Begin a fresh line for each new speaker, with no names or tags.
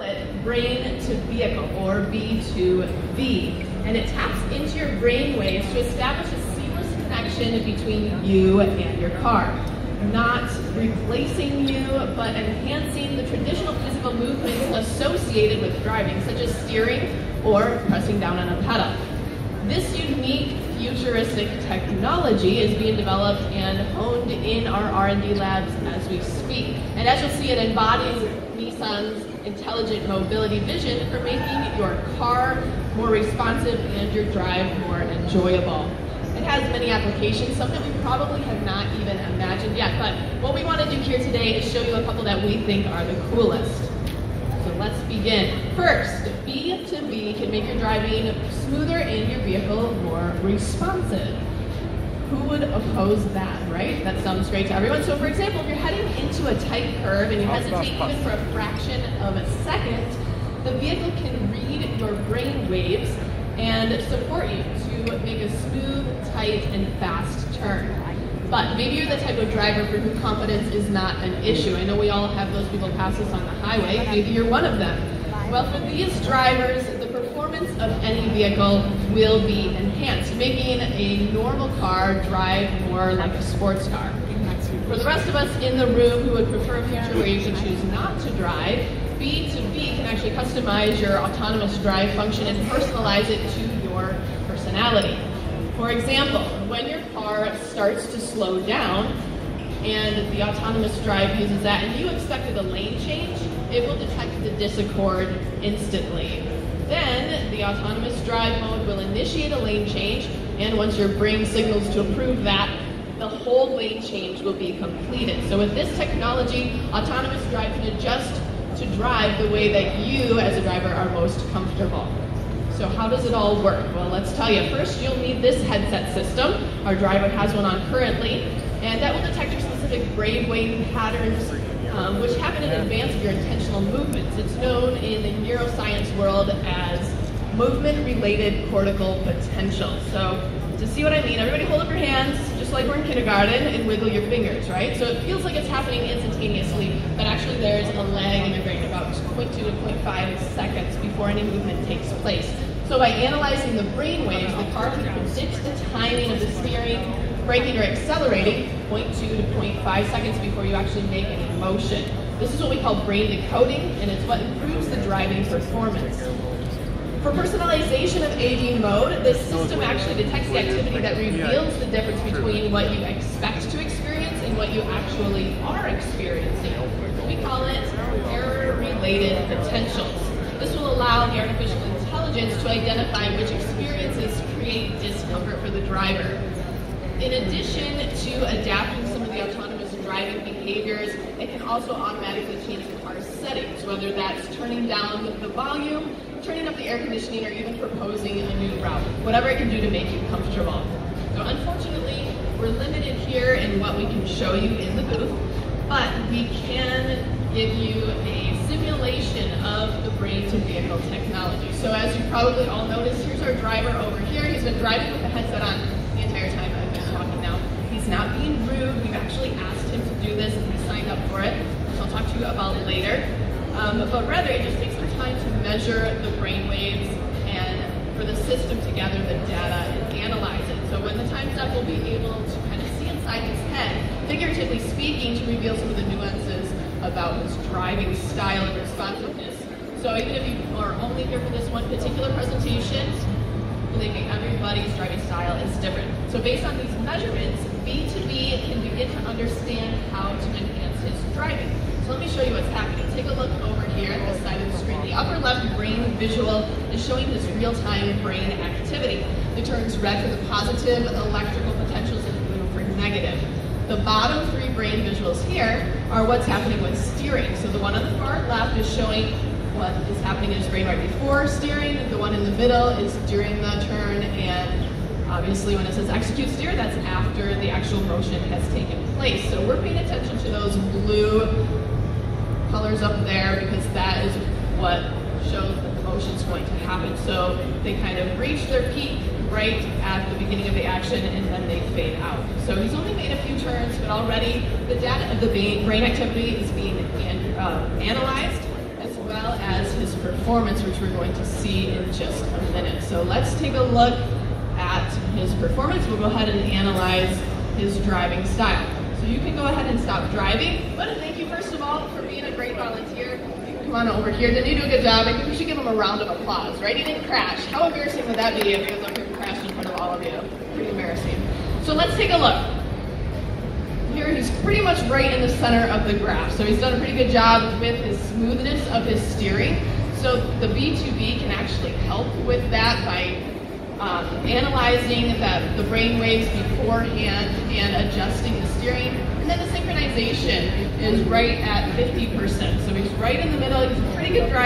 it brain to vehicle, or B2V, and it taps into your brain waves to establish a seamless connection between you and your car. Not replacing you, but enhancing the traditional physical movements associated with driving, such as steering or pressing down on a pedal. This unique futuristic technology is being developed and honed in our R&D labs as we speak. And as you'll see, it embodies Nissan's intelligent mobility vision for making your car more responsive and your drive more enjoyable. It has many applications, some that we probably have not even imagined yet, but what we want to do here today is show you a couple that we think are the coolest. So let's begin. First, B2B can make your driving smoother and your vehicle more responsive. Who would oppose that, right? That sounds great to everyone. So for example, if you're heading into a tight curve and you hesitate even for a fraction of a second, the vehicle can read your brain waves and support you to make a smooth, tight, and fast turn. But maybe you're the type of driver for whom confidence is not an issue. I know we all have those people pass us on the highway. Maybe you're one of them. Well, for these drivers, the performance of any vehicle will be enhanced, making a normal car drive more like a sports car. For the rest of us in the room who would prefer a future where you can choose not to drive, B2B can actually customize your autonomous drive function and personalize it to your personality. For example, when your car starts to slow down and the autonomous drive uses that and you expected a lane change, it will detect the disaccord instantly. Then the autonomous drive mode will initiate a lane change, and once your brain signals to approve that, the whole lane change will be completed. So with this technology, autonomous drive can adjust to drive the way that you as a driver are most comfortable. So how does it all work? Well, let's tell you. First, you'll need this headset system. Our driver has one on currently, and that will detect your specific brainwave patterns, which happen in advance of your intentional movements. It's known in the neuroscience world as movement-related cortical potential. So to see what I mean, everybody hold up your hands, just like we're in kindergarten, and wiggle your fingers, right? So it feels like it's happening instantaneously, but actually there's a lag in your brain, about 0.2 to 0.5 seconds before any movement takes place. So by analyzing the brain waves, the car can predict the timing of the steering, braking, or accelerating 0.2 to 0.5 seconds before you actually make any motion. This is what we call brain decoding, and it's what improves the driving performance. For personalization of AD mode, this system actually detects the activity that reveals the difference between what you expect to experience and what you actually are experiencing. We call it error-related potentials. This will allow the artificial intelligence to identify which experiences create discomfort for the driver. In addition to adapting some of the autonomous driving behaviors, it can also automatically change the car's settings, whether that's turning down the volume, turning up the air conditioning, or even proposing a new route, whatever it can do to make you comfortable. So unfortunately, we're limited here in what we can show you in the booth, but we can give you a simulation of the brain-to-vehicle technology. So as you probably all noticed, here's our driver over here. He's been driving with the headset on the entire time I've been talking now. He's not being rude. We've actually asked him to do this, and he signed up for it, which I'll talk to you about later. But rather, it just takes some time to measure the brain waves and for the system to gather the data and analyze it. So when the time's up, we'll be able to kind of see inside his head, figuratively speaking, to reveal some of the nuances about his driving style and responsiveness. So even if you are only here for this one particular presentation, believe me, everybody's driving style is different. So based on these measurements, B2B can begin to understand how to enhance his driving. So let me show you what's happening. Take a look over here at the side of the screen. The upper left brain visual is showing his real-time brain activity. It turns red for the positive electrical potentials and blue for negative. The bottom three brain visuals here are what's happening with steering. So the one on the far left is showing what is happening in his brain right before steering. The one in the middle is during the turn, and obviously when it says execute steer, that's after the actual motion has taken place. So we're paying attention to those blue colors up there because that is what shows that the motion's going to happen. So they kind of reach their peak right at the beginning of the action and then they fade out. So he's only made a few turns, but already the data of the brain activity is being analyzed, as well as performance, which we're going to see in just a minute. So let's take a look at his performance. We'll go ahead and analyze his driving style. So you can go ahead and stop driving. I want to thank you first of all for being a great volunteer. You can come on over here. Didn't you do a good job? I think we should give him a round of applause, right? He didn't crash. How embarrassing would that be if he was up here and crashed in front of all of you? Pretty embarrassing. So let's take a look. Here he's pretty much right in the center of the graph. So he's done a pretty good job with his smoothness of his steering. So the B2B can actually help with that by analyzing the brain waves beforehand and adjusting the steering. And then the synchronization is right at 50%. So he's right in the middle. He's a pretty good driver.